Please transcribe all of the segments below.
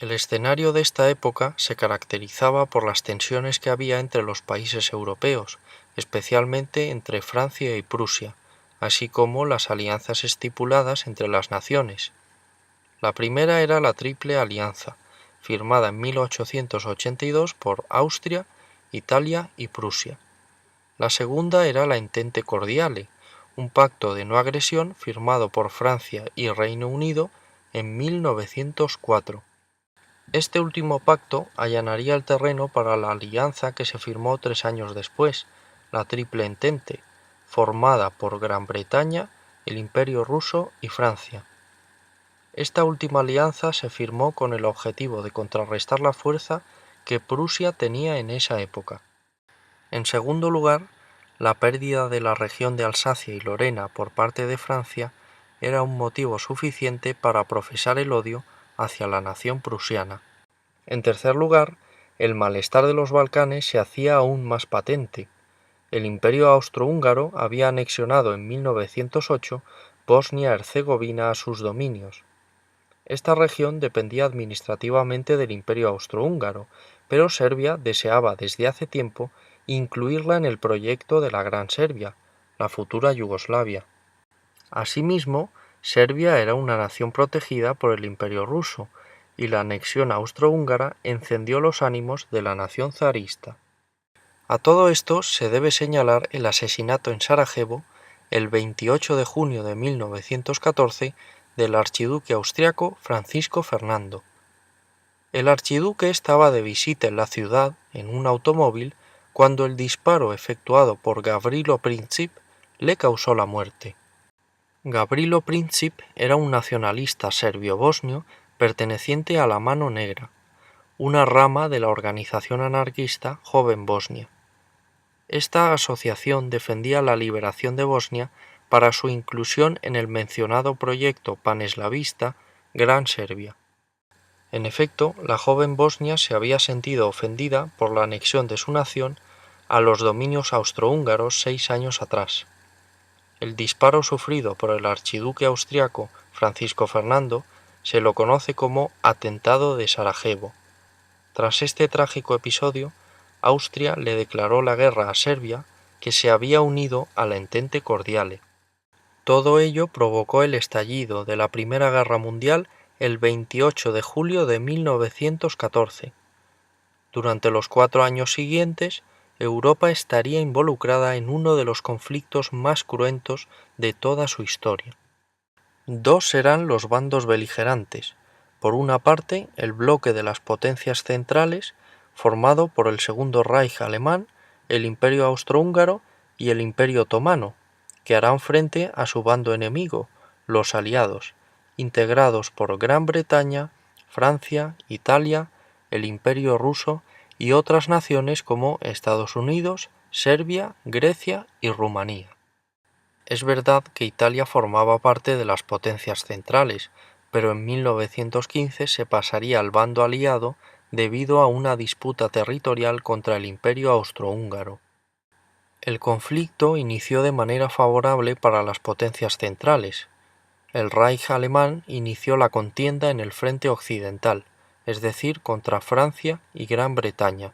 El escenario de esta época se caracterizaba por las tensiones que había entre los países europeos, especialmente entre Francia y Prusia, así como las alianzas estipuladas entre las naciones. La primera era la Triple Alianza, firmada en 1882 por Austria, Italia y Prusia. La segunda era la Entente Cordiale, un pacto de no agresión firmado por Francia y Reino Unido en 1904. Este último pacto allanaría el terreno para la alianza que se firmó 3 años después, la Triple Entente, formada por Gran Bretaña, el Imperio Ruso y Francia. Esta última alianza se firmó con el objetivo de contrarrestar la fuerza que Prusia tenía en esa época. En segundo lugar, la pérdida de la región de Alsacia y Lorena por parte de Francia era un motivo suficiente para profesar el odio hacia la nación prusiana. En tercer lugar, el malestar de los Balcanes se hacía aún más patente. El Imperio austrohúngaro había anexionado en 1908 Bosnia-Herzegovina a sus dominios. Esta región dependía administrativamente del Imperio austrohúngaro, pero Serbia deseaba desde hace tiempo incluirla en el proyecto de la Gran Serbia, la futura Yugoslavia. Asimismo, Serbia era una nación protegida por el Imperio ruso, y la anexión austrohúngara encendió los ánimos de la nación zarista. A todo esto se debe señalar el asesinato en Sarajevo, el 28 de junio de 1914, del archiduque austriaco Francisco Fernando. El archiduque estaba de visita en la ciudad en un automóvil cuando el disparo efectuado por Gavrilo Princip le causó la muerte. Gavrilo Princip era un nacionalista serbio-bosnio perteneciente a la Mano Negra, una rama de la organización anarquista Joven Bosnia. Esta asociación defendía la liberación de Bosnia para su inclusión en el mencionado proyecto paneslavista Gran Serbia. En efecto, la joven Bosnia se había sentido ofendida por la anexión de su nación a los dominios austrohúngaros 6 años atrás. El disparo sufrido por el archiduque austriaco Francisco Fernando se lo conoce como Atentado de Sarajevo. Tras este trágico episodio, Austria le declaró la guerra a Serbia, que se había unido a la Entente Cordiale. Todo ello provocó el estallido de la Primera Guerra Mundial el 28 de julio de 1914. Durante los 4 años siguientes, Europa estaría involucrada en uno de los conflictos más cruentos de toda su historia. Dos eran los bandos beligerantes. Por una parte, el bloque de las potencias centrales, formado por el Segundo Reich alemán, el Imperio austrohúngaro y el Imperio otomano, que harán frente a su bando enemigo, los aliados, integrados por Gran Bretaña, Francia, Italia, el Imperio ruso y otras naciones como Estados Unidos, Serbia, Grecia y Rumanía. Es verdad que Italia formaba parte de las potencias centrales, pero en 1915 se pasaría al bando aliado debido a una disputa territorial contra el Imperio austrohúngaro. El conflicto inició de manera favorable para las potencias centrales. El Reich alemán inició la contienda en el frente occidental, es decir, contra Francia y Gran Bretaña.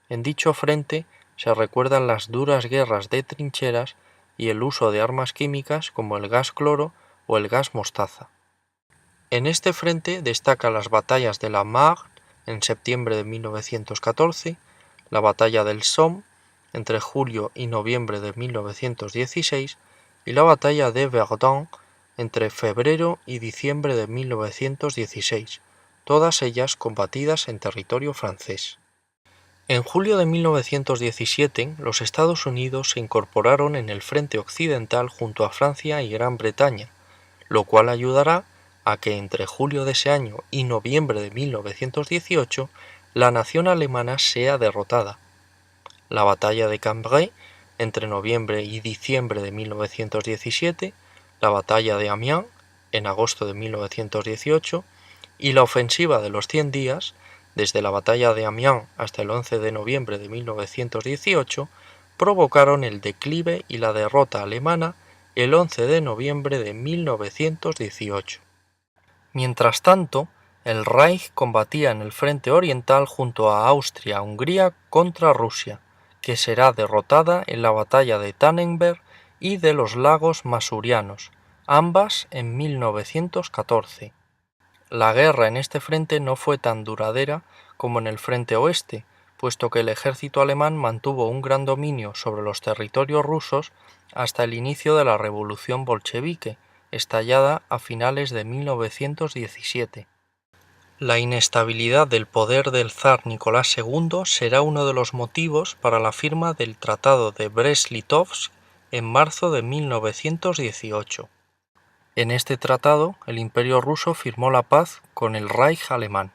En dicho frente se recuerdan las duras guerras de trincheras y el uso de armas químicas como el gas cloro o el gas mostaza. En este frente destacan las batallas de la Marne en septiembre de 1914, la batalla del Somme entre julio y noviembre de 1916 y la batalla de Verdun entre febrero y diciembre de 1916, todas ellas combatidas en territorio francés. En julio de 1917, los Estados Unidos se incorporaron en el frente occidental junto a Francia y Gran Bretaña, lo cual ayudará a que entre julio de ese año y noviembre de 1918 la nación alemana sea derrotada. La batalla de Cambrai entre noviembre y diciembre de 1917, la batalla de Amiens en agosto de 1918 y la ofensiva de los 100 días, desde la batalla de Amiens hasta el 11 de noviembre de 1918, provocaron el declive y la derrota alemana el 11 de noviembre de 1918. Mientras tanto, El Reich combatía en el frente oriental junto a Austria-Hungría contra Rusia, que será derrotada en la batalla de Tannenberg y de los lagos Masurianos, ambas en 1914. La guerra en este frente no fue tan duradera como en el frente oeste, puesto que el ejército alemán mantuvo un gran dominio sobre los territorios rusos hasta el inicio de la Revolución Bolchevique, estallada a finales de 1917. La inestabilidad del poder del zar Nicolás II será uno de los motivos para la firma del Tratado de Brest-Litovsk en marzo de 1918. En este tratado, el Imperio ruso firmó la paz con el Reich alemán.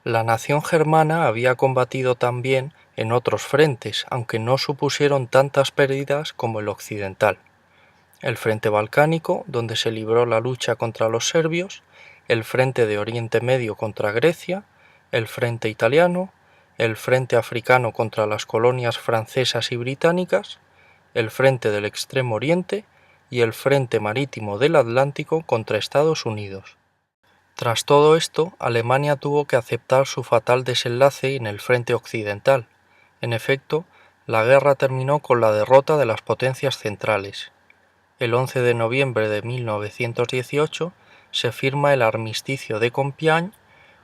La nación germana había combatido también en otros frentes, aunque no supusieron tantas pérdidas como el occidental. El frente balcánico, donde se libró la lucha contra los serbios, el frente de Oriente Medio contra Grecia, el frente italiano, el frente africano contra las colonias francesas y británicas, el frente del Extremo Oriente y el frente marítimo del Atlántico contra Estados Unidos. Tras todo esto, Alemania tuvo que aceptar su fatal desenlace en el frente occidental. En efecto, la guerra terminó con la derrota de las potencias centrales. El 11 de noviembre de 1918 se firma el Armisticio de Compiègne,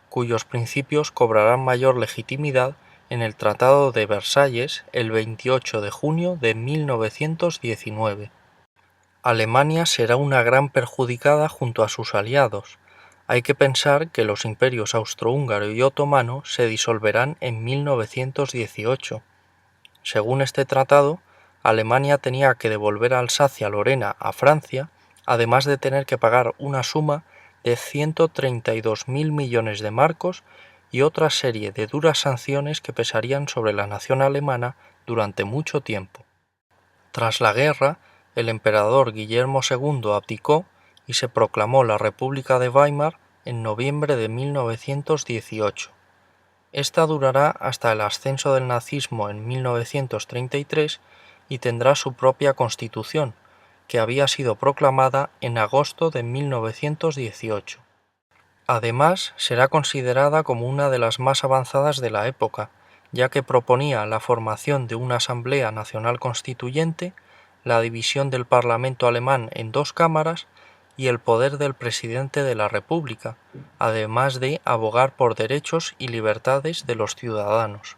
cuyos principios cobrarán mayor legitimidad en el Tratado de Versalles el 28 de junio de 1919. Alemania será una gran perjudicada junto a sus aliados. Hay que pensar que los imperios austrohúngaro y otomano se disolverán en 1918. Según este tratado, Alemania tenía que devolver Alsacia-Lorena a Francia, además de tener que pagar una suma de 132.000 millones de marcos y otra serie de duras sanciones que pesarían sobre la nación alemana durante mucho tiempo. Tras la guerra, el emperador Guillermo II abdicó y se proclamó la República de Weimar en noviembre de 1918. Esta durará hasta el ascenso del nazismo en 1933 y tendrá su propia constitución, que había sido proclamada en agosto de 1918. Además, será considerada como una de las más avanzadas de la época, ya que proponía la formación de una Asamblea Nacional Constituyente, la división del Parlamento alemán en dos cámaras y el poder del presidente de la República, además de abogar por derechos y libertades de los ciudadanos.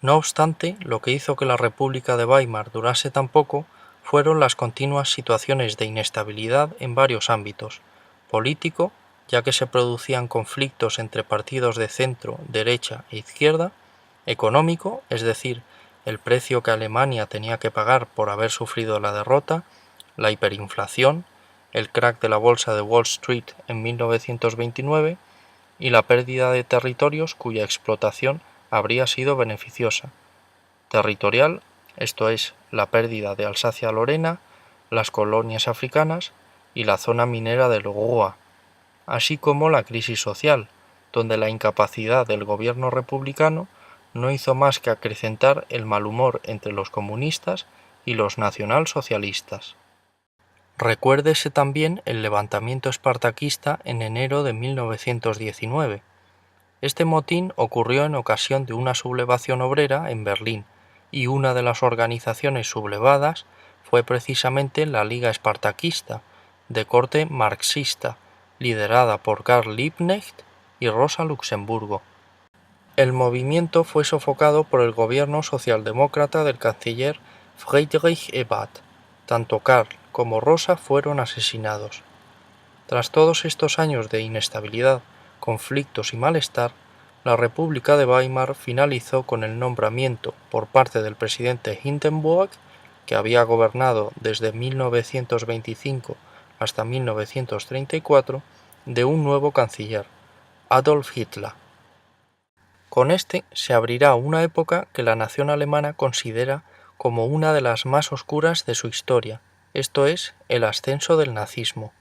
No obstante, lo que hizo que la República de Weimar durase tan poco fueron las continuas situaciones de inestabilidad en varios ámbitos: político, ya que se producían conflictos entre partidos de centro, derecha e izquierda; económico, es decir, el precio que Alemania tenía que pagar por haber sufrido la derrota, la hiperinflación, el crack de la bolsa de Wall Street en 1929 y la pérdida de territorios cuya explotación habría sido beneficiosa. Territorial, esto es, la pérdida de Alsacia-Lorena, las colonias africanas y la zona minera del Ruhr, así como la crisis social, donde la incapacidad del gobierno republicano no hizo más que acrecentar el mal humor entre los comunistas y los nacionalsocialistas. Recuérdese también el levantamiento espartaquista en enero de 1919. Este motín ocurrió en ocasión de una sublevación obrera en Berlín, y una de las organizaciones sublevadas fue precisamente la Liga Espartaquista, de corte marxista, liderada por Karl Liebknecht y Rosa Luxemburgo. El movimiento fue sofocado por el gobierno socialdemócrata del canciller Friedrich Ebert. Tanto Karl como Rosa fueron asesinados. Tras todos estos años de inestabilidad, conflictos y malestar, la República de Weimar finalizó con el nombramiento por parte del presidente Hindenburg, que había gobernado desde 1925 hasta 1934, de un nuevo canciller, Adolf Hitler. Con este se abrirá una época que la nación alemana considera como una de las más oscuras de su historia, esto es, el ascenso del nazismo.